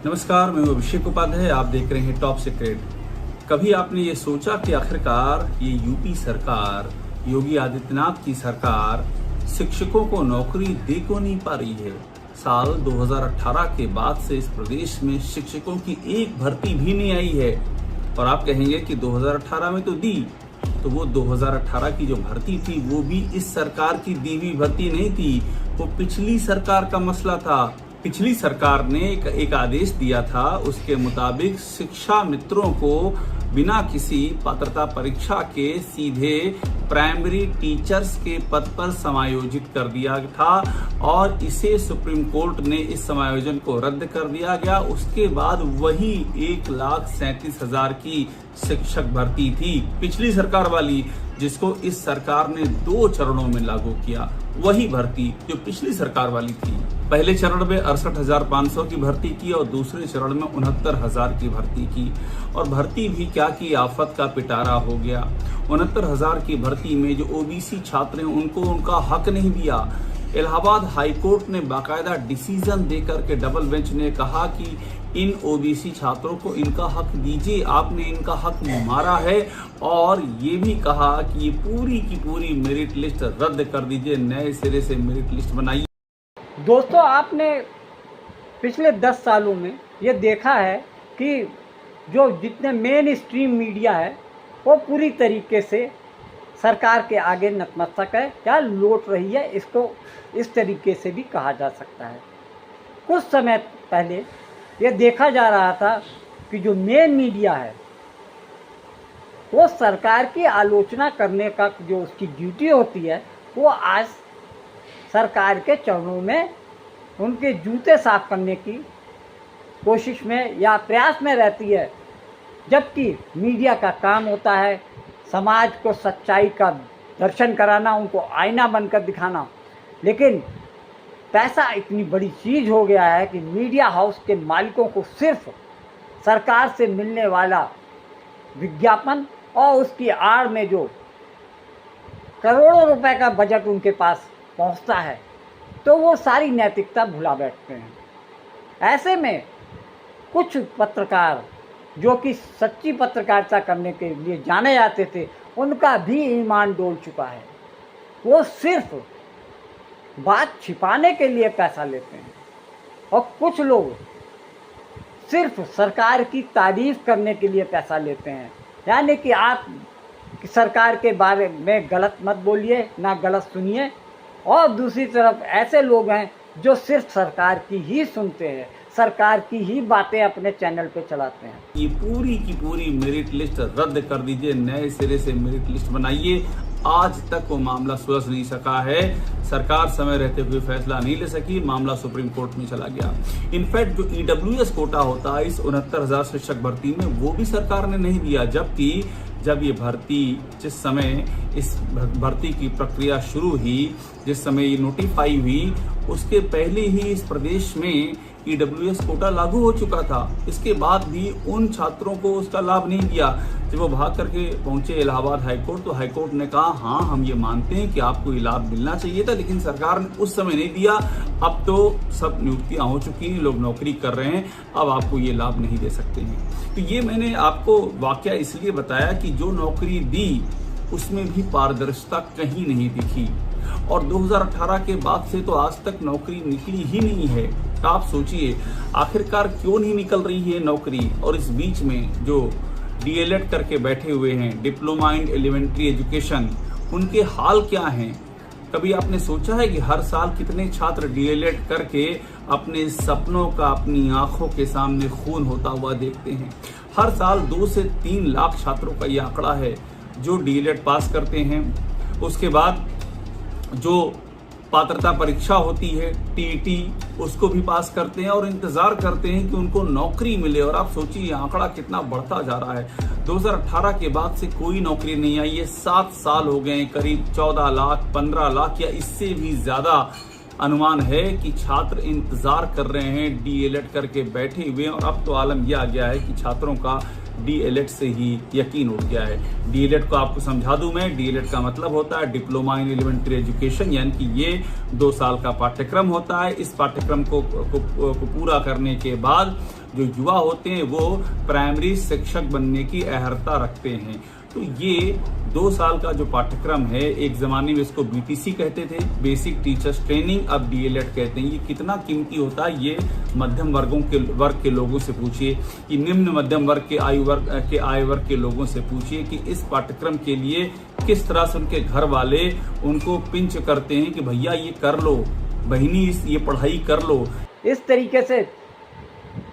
नमस्कार, मैं अभिषेक उपाध्याय। आप देख रहे हैं टॉप सीक्रेट। कभी आपने ये सोचा कि आखिरकार ये यूपी सरकार, योगी आदित्यनाथ की सरकार शिक्षकों को नौकरी दे क्यों नहीं पा रही है? साल 2018 के बाद से इस प्रदेश में शिक्षकों की एक भर्ती भी नहीं आई है। और आप कहेंगे कि 2018 में तो दी, तो वो 2018 की जो भर्ती थी वो भी इस सरकार की दी हुई भर्ती नहीं थी, वो पिछली सरकार का मसला था। पिछली सरकार ने एक आदेश दिया था, उसके मुताबिक शिक्षा मित्रों को बिना किसी पात्रता परीक्षा के सीधे प्राइमरी टीचर्स के पद पर समायोजित कर दिया था और इसे सुप्रीम कोर्ट ने इस समायोजन को रद्द कर दिया गया। उसके बाद वही 1,37,000 की शिक्षक भर्ती थी पिछली सरकार वाली, जिसको इस सरकार ने 2 चरणों में लागू किया। वही भर्ती जो पिछली सरकार वाली थी। पहले चरण में 68,500 की भर्ती की और दूसरे चरण में 69,000 की भर्ती की। और भर्ती भी क्या की आफत का पिटारा हो गया। 69,000 की भर्ती में जो ओबीसी छात्र हैं उनको उनका हक नहीं दिया। इलाहाबाद हाईकोर्ट ने बाकायदा डिसीजन देकर के डबल बेंच ने कहा कि इन ओबीसी छात्रों को इनका हक दीजिए, आपने इनका हक मारा है। और ये भी कहा कि ये पूरी की पूरी मेरिट लिस्ट रद्द कर दीजिए, नए सिरे से मेरिट लिस्ट बनाइए। दोस्तों, आपने पिछले 10 सालों में ये देखा है कि जो जितने मेन स्ट्रीम मीडिया है वो पूरी तरीके से सरकार के आगे नतमस्तक है, क्या लौट रही है, इसको इस तरीके से भी कहा जा सकता है। कुछ समय पहले ये देखा जा रहा था कि जो मेन मीडिया है वो सरकार की आलोचना करने का जो उसकी ड्यूटी होती है वो आज सरकार के चरणों में उनके जूते साफ करने की कोशिश में या प्रयास में रहती है, जबकि मीडिया का काम होता है समाज को सच्चाई का दर्शन कराना, उनको आईना बनकर दिखाना। लेकिन पैसा इतनी बड़ी चीज़ हो गया है कि मीडिया हाउस के मालिकों को सिर्फ सरकार से मिलने वाला विज्ञापन और उसकी आड़ में जो करोड़ों रुपए का बजट उनके पास पहुंचता है, तो वो सारी नैतिकता भुला बैठते हैं। ऐसे में कुछ पत्रकार जो कि सच्ची पत्रकारिता करने के लिए जाने जाते थे, उनका भी ईमान डोल चुका है। वो सिर्फ बात छिपाने के लिए पैसा लेते हैं और कुछ लोग सिर्फ सरकार की तारीफ करने के लिए पैसा लेते हैं। यानी कि आप सरकार के बारे में गलत मत बोलिए, ना गलत सुनिए। और दूसरी तरफ ऐसे लोग हैं जो सिर्फ सरकार की ही सुनते हैं, सरकार की ही बातें अपने चैनल पे चलाते हैं। ये पूरी की पूरी मेरिट लिस्ट रद्द कर दीजिए, नए सिरे से मेरिट लिस्ट बनाइए। आज तक वो मामला सुलझ नहीं सका है, सरकार समय रहते हुए फैसला नहीं ले सकी, मामला सुप्रीम कोर्ट में चला गया। इनफैक्ट जो ईडब्ल्यूएस कोटा होता है इस 69,000 शिक्षक भर्ती में, वो भी सरकार ने नहीं दिया। जबकि जब ये भर्ती, जिस समय इस भर्ती की प्रक्रिया शुरू हुई, जिस समय ये नोटिफाई हुई, उसके पहले ही इस प्रदेश में ईडब्ल्यूएस कोटा लागू हो चुका था। इसके बाद भी उन छात्रों को उसका लाभ नहीं दिया। जब वो भाग करके पहुंचे इलाहाबाद हाईकोर्ट, तो हाईकोर्ट ने कहा हाँ, हम ये मानते हैं कि आपको ये लाभ मिलना चाहिए था, लेकिन सरकार ने उस समय नहीं दिया। अब तो सब नियुक्तियां हो चुकी हैं, लोग नौकरी कर रहे हैं, अब आपको ये लाभ नहीं दे सकते हैं। तो ये मैंने आपको वाकया इसलिए बताया कि जो नौकरी दी उसमें भी पारदर्शिता कहीं नहीं दिखी। और 2018 के बाद से तो आज तक नौकरी निकली ही नहीं है। आप सोचिए आखिरकार क्यों नहीं निकल रही है नौकरी। और इस बीच में जो डीएलएड करके बैठे हुए हैं, डिप्लोमा इन एलिमेंट्री एजुकेशन, उनके हाल क्या हैं? कभी आपने सोचा है कि हर साल कितने छात्र डीएलएड करके अपने सपनों का अपनी आंखों के सामने खून होता हुआ देखते हैं? हर साल 2 से 3 लाख छात्रों का ये आंकड़ा है जो डीएलएड पास करते हैं। उसके बाद जो पात्रता परीक्षा होती है टीईटी, उसको भी पास करते हैं और इंतजार करते हैं कि उनको नौकरी मिले। और आप सोचिए आंकड़ा कितना बढ़ता जा रहा है। 2018 के बाद से कोई नौकरी नहीं आई है। 7 साल हो गए, करीब 14 लाख, 15 लाख या इससे भी ज्यादा अनुमान है कि छात्र इंतजार कर रहे हैं, डीएलएड करके बैठे हुए हैं। और अब तो आलम यह आ गया है कि छात्रों का डीएलएड से ही यकीन उठ गया है। डीएलएड को आपको समझा दूं मैं, डीएलएड का मतलब होता है डिप्लोमा इन एलिमेंट्री एजुकेशन, यानी कि ये 2 साल का पाठ्यक्रम होता है। इस पाठ्यक्रम को पूरा करने के बाद जो युवा होते हैं वो प्राइमरी शिक्षक बनने की अहर्ता रखते हैं। तो ये 2 साल का जो पाठ्यक्रम है, एक जमाने में इसको बीटीसी कहते थे, बेसिक टीचर्स ट्रेनिंग, अब डीएलएड कहते हैं। ये कितना कीमती होता है ये मध्यम वर्ग के लोगों से पूछिए, कि निम्न मध्यम वर्ग के आयु वर्ग के लोगों से पूछिए कि इस पाठ्यक्रम के लिए किस तरह से उनके घर वाले उनको पिंच करते हैं कि भैया ये कर लो, बहिनी ये पढ़ाई कर लो। इस तरीके से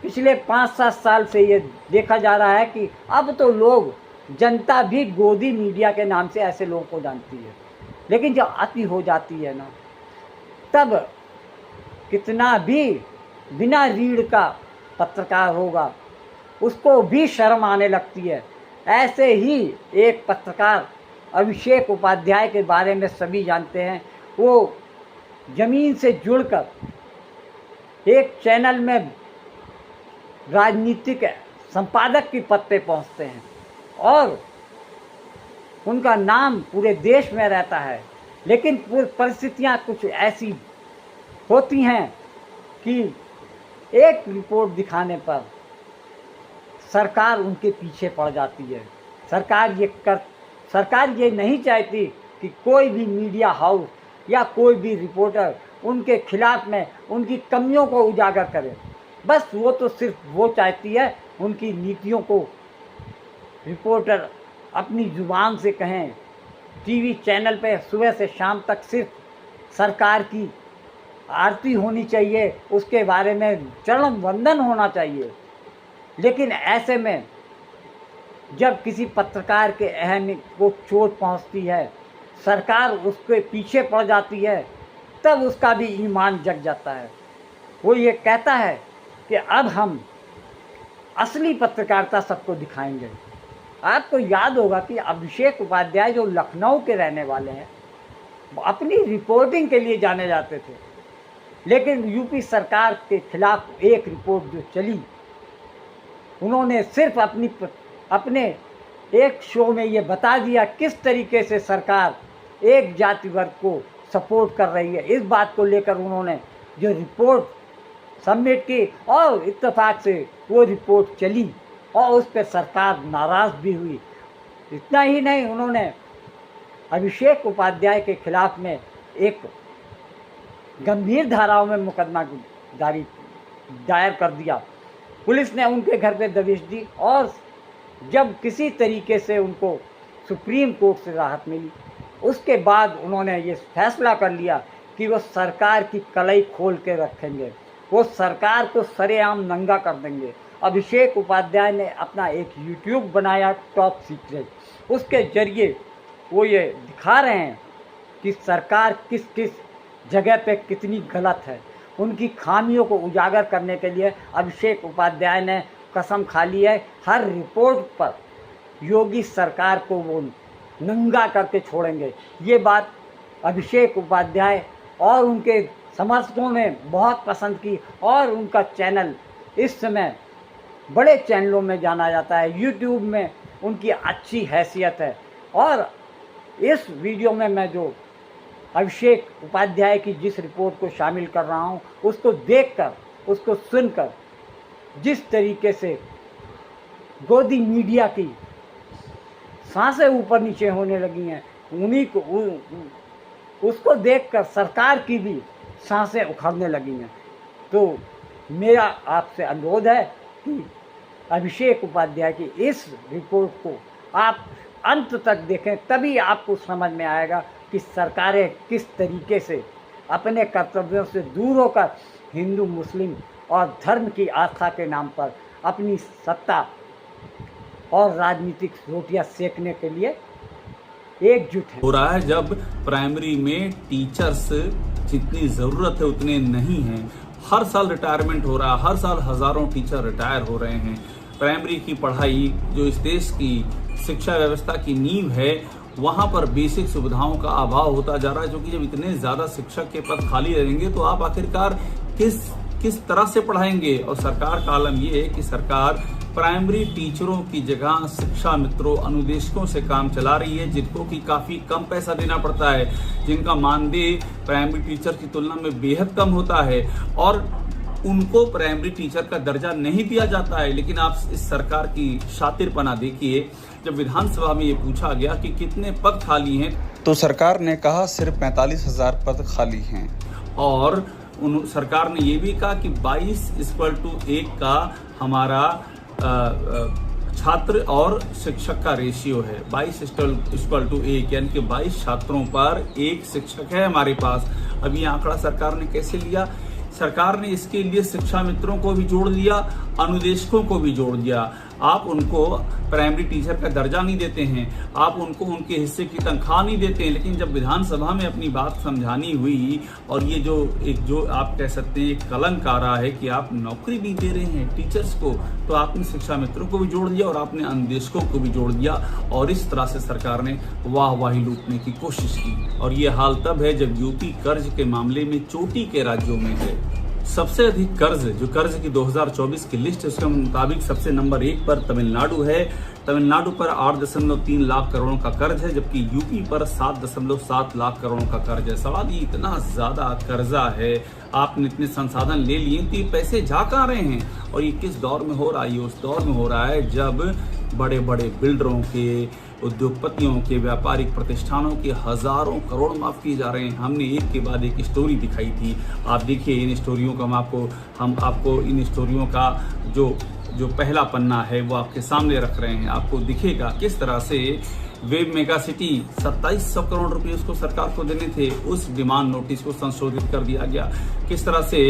पिछले 5-7 साल से ये देखा जा रहा है कि अब तो लोग, जनता भी गोदी मीडिया के नाम से ऐसे लोगों को जानती है, लेकिन जब अति हो जाती है ना, तब कितना भी बिना रीढ़ का पत्रकार होगा उसको भी शर्म आने लगती है। ऐसे ही एक पत्रकार अभिषेक उपाध्याय के बारे में सभी जानते हैं। वो ज़मीन से जुड़कर एक चैनल में राजनीतिक संपादक के पद पे पहुंचते हैं और उनका नाम पूरे देश में रहता है, लेकिन परिस्थितियां कुछ ऐसी होती हैं कि एक रिपोर्ट दिखाने पर सरकार उनके पीछे पड़ जाती है। सरकार ये नहीं चाहती कि कोई भी मीडिया हाउस या कोई भी रिपोर्टर उनके खिलाफ में उनकी कमियों को उजागर करे। बस वो तो सिर्फ वो चाहती है उनकी नीतियों को रिपोर्टर अपनी जुबान से कहें। टीवी चैनल पे सुबह से शाम तक सिर्फ सरकार की आरती होनी चाहिए, उसके बारे में चरण वंदन होना चाहिए। लेकिन ऐसे में जब किसी पत्रकार के अहम को चोट पहुंचती है, सरकार उसके पीछे पड़ जाती है, तब उसका भी ईमान जग जाता है। वो ये कहता है कि अब हम असली पत्रकारिता सबको दिखाएंगे। आपको याद होगा कि अभिषेक उपाध्याय जो लखनऊ के रहने वाले हैं, अपनी रिपोर्टिंग के लिए जाने जाते थे, लेकिन यूपी सरकार के खिलाफ एक रिपोर्ट जो चली, उन्होंने सिर्फ अपने एक शो में ये बता दिया किस तरीके से सरकार एक जाति वर्ग को सपोर्ट कर रही है। इस बात को लेकर उन्होंने जो रिपोर्ट सबमिट की और इत्तेफाक से वो रिपोर्ट चली और उस पर सरकार नाराज़ भी हुई। इतना ही नहीं, उन्होंने अभिषेक उपाध्याय के खिलाफ में एक गंभीर धाराओं में मुकदमा दायर कर दिया। पुलिस ने उनके घर पे दबिश दी और जब किसी तरीके से उनको सुप्रीम कोर्ट से राहत मिली, उसके बाद उन्होंने ये फैसला कर लिया कि वो सरकार की कलई खोल के रखेंगे, वो सरकार को सरेआम नंगा कर देंगे। अभिषेक उपाध्याय ने अपना एक यूट्यूब बनाया टॉप सीक्रेट, उसके जरिए वो ये दिखा रहे हैं कि सरकार किस किस जगह पे कितनी गलत है। उनकी खामियों को उजागर करने के लिए अभिषेक उपाध्याय ने कसम खा ली है, हर रिपोर्ट पर योगी सरकार को वो नंगा करके छोड़ेंगे। ये बात अभिषेक उपाध्याय और उनके समर्थकों ने बहुत पसंद की और उनका चैनल इस समय बड़े चैनलों में जाना जाता है। यूट्यूब में उनकी अच्छी हैसियत है। और इस वीडियो में मैं जो अभिषेक उपाध्याय की जिस रिपोर्ट को शामिल कर रहा हूँ, उसको देखकर, उसको सुनकर जिस तरीके से गोदी मीडिया की सांसें ऊपर नीचे होने लगी हैं, उन्हीं को उसको देखकर सरकार की भी सांसें उखड़ने लगी हैं। तो मेरा आपसे अनुरोध है कि अभिषेक उपाध्याय की इस रिपोर्ट को आप अंत तक देखें, तभी आपको समझ में आएगा कि सरकारें किस तरीके से अपने कर्तव्यों से दूर होकर हिंदू मुस्लिम और धर्म की आस्था के नाम पर अपनी सत्ता और राजनीतिक रोटियां सेकने के लिए एकजुट है। हो रहा है जब प्राइमरी में टीचर्स जितनी जरूरत है उतने नहीं हैं। हर साल रिटायरमेंट हो रहा है, हर साल हजारों टीचर रिटायर हो रहे हैं। प्राइमरी की पढ़ाई जो इस देश की शिक्षा व्यवस्था की नींव है, वहां पर बेसिक सुविधाओं का अभाव होता जा रहा है। क्योंकि जब इतने ज्यादा शिक्षक के पद खाली रहेंगे तो आप आखिरकार किस तरह से पढ़ाएंगे। और सरकार का आलम ये है कि सरकार प्राइमरी टीचरों की जगह शिक्षा मित्रों अनुदेशकों से काम चला रही है, जिनको कि काफी कम पैसा देना पड़ता है, जिनका मानदेय प्राइमरी टीचर की तुलना में बेहद कम होता है और उनको प्राइमरी टीचर का दर्जा नहीं दिया जाता है। लेकिन आप इस सरकार की शातिरपना देखिए, जब विधानसभा में ये पूछा गया कि कितने पद खाली हैं, तो सरकार ने कहा सिर्फ 45,000 पद खाली हैं। और सरकार ने ये भी कहा कि 22:1 का हमारा छात्र और शिक्षक का रेशियो है। 22:1 यानी कि 22 छात्रों पर 1 शिक्षक है हमारे पास। अब ये आंकड़ा सरकार ने कैसे लिया? सरकार ने इसके लिए शिक्षा मित्रों को भी जोड़ लिया, अनुदेशकों को भी जोड़ दिया। आप उनको प्राइमरी टीचर का दर्जा नहीं देते हैं, आप उनको उनके हिस्से की तनख्वाह नहीं देते हैं। लेकिन जब विधानसभा में अपनी बात समझानी हुई और ये जो आप कह सकते हैं एक कलंक आ रहा है कि आप नौकरी भी दे रहे हैं टीचर्स को, तो आपने शिक्षा मित्रों को भी जोड़ दिया और आपने अनुदेशकों को भी जोड़ दिया और इस तरह से सरकार ने वाहवाही लूटने की कोशिश की। और ये हाल तब है जब यूपी कर्ज के मामले में चोटी के राज्यों में है। सबसे अधिक कर्ज, जो कर्ज की 2024 की लिस्ट है उसके मुताबिक सबसे नंबर 1 पर तमिलनाडु है। तमिलनाडु पर 8.3 लाख करोड़ का कर्ज है, जबकि यूपी पर 7.7 लाख करोड़ का कर्ज है। सवाल ये इतना ज्यादा कर्जा है, आपने इतने संसाधन ले लिए तो ये पैसे जा कहाँ रहे हैं? और ये किस दौर में हो रहा है? ये उस दौर में हो रहा है जब बड़े बड़े बिल्डरों के, उद्योगपतियों के, व्यापारिक प्रतिष्ठानों के हजारों करोड़ माफ किए जा रहे हैं। हमने एक के बाद एक स्टोरी दिखाई थी, आप देखिए इन स्टोरियों का हम आपको इन स्टोरियों का जो पहला पन्ना है वो आपके सामने रख रहे हैं। आपको दिखेगा किस तरह से वेब मेगा सिटी 2700 करोड़ रुपए उसको सरकार को देने थे, उस डिमांड नोटिस को संशोधित कर दिया गया। किस तरह से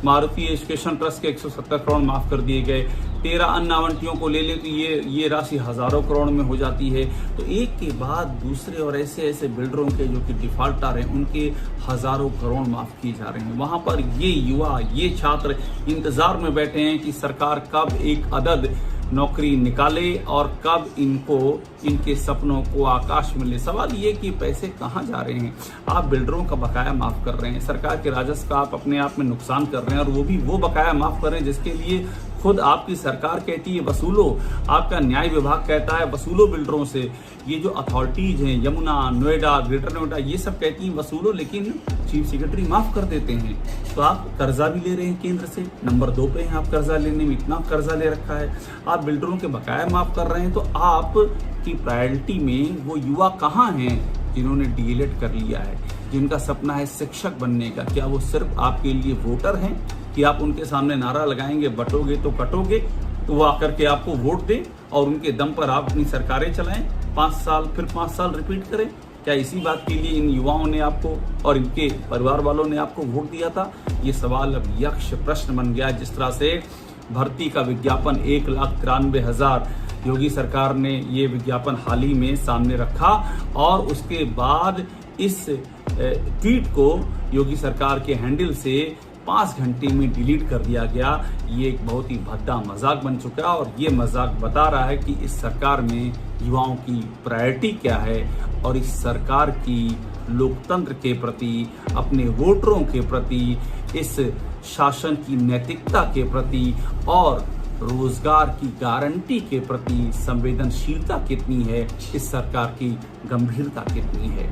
मारुति एजुकेशन ट्रस्ट के 170 करोड़ माफ कर दिए गए। 13 अन्य आवंटियों को ले ले तो ये राशि हजारों करोड़ में हो जाती है। तो एक के बाद दूसरे और ऐसे बिल्डरों के जो कि डिफॉल्टर हैं उनके हजारों करोड़ माफ किए जा रहे हैं। वहां पर ये युवा, ये छात्र इंतजार में बैठे हैं कि सरकार कब एक अदद नौकरी निकाले और कब इनके सपनों को आकाश मिले। सवाल ये कि पैसे कहाँ जा रहे हैं? आप बिल्डरों का बकाया माफ कर रहे हैं, सरकार के राजस्व का आप अपने आप में नुकसान कर रहे हैं और वो भी वो बकाया माफ कर रहे हैं जिसके लिए खुद आपकी सरकार कहती है वसूलो, आपका न्याय विभाग कहता है वसूलो बिल्डरों से। ये जो अथॉरिटीज हैं, यमुना, नोएडा, ग्रेटर नोएडा, ये सब कहती हैं वसूलो, लेकिन चीफ सेक्रेटरी माफ कर देते हैं। तो आप कर्जा भी ले रहे हैं केंद्र से, नंबर 2 पे हैं आप कर्जा लेने में, इतना कर्जा ले रखा है। आप बिल्डरों के बकाया माफ कर रहे हैं, तो आपकी प्रायोरिटी में वो युवा कहाँ हैं जिन्होंने डीएलएड कर लिया है, जिनका सपना है शिक्षक बनने का? क्या वो सिर्फ आपके लिए वोटर हैं कि आप उनके सामने नारा लगाएंगे बटोगे तो कटोगे, तो वो आकर के आपको वोट दें और उनके दम पर आप अपनी सरकारें चलाएं, 5 साल फिर 5 साल रिपीट करें? क्या इसी बात के लिए इन युवाओं ने आपको और इनके परिवार वालों ने आपको वोट दिया था? ये सवाल अब यक्ष प्रश्न बन गया। जिस तरह से भर्ती का विज्ञापन 1,93,000 योगी सरकार ने ये विज्ञापन हाल ही में सामने रखा और उसके बाद इस ट्वीट को योगी सरकार के हैंडल से 5 घंटे में डिलीट कर दिया गया। ये एक बहुत ही भद्दा मजाक बन चुका है और ये मजाक बता रहा है कि इस सरकार में युवाओं की प्रायोरिटी क्या है और इस सरकार की लोकतंत्र के प्रति, अपने वोटरों के प्रति, इस शासन की नैतिकता के प्रति और रोजगार की गारंटी के प्रति संवेदनशीलता कितनी है, इस सरकार की गंभीरता कितनी है।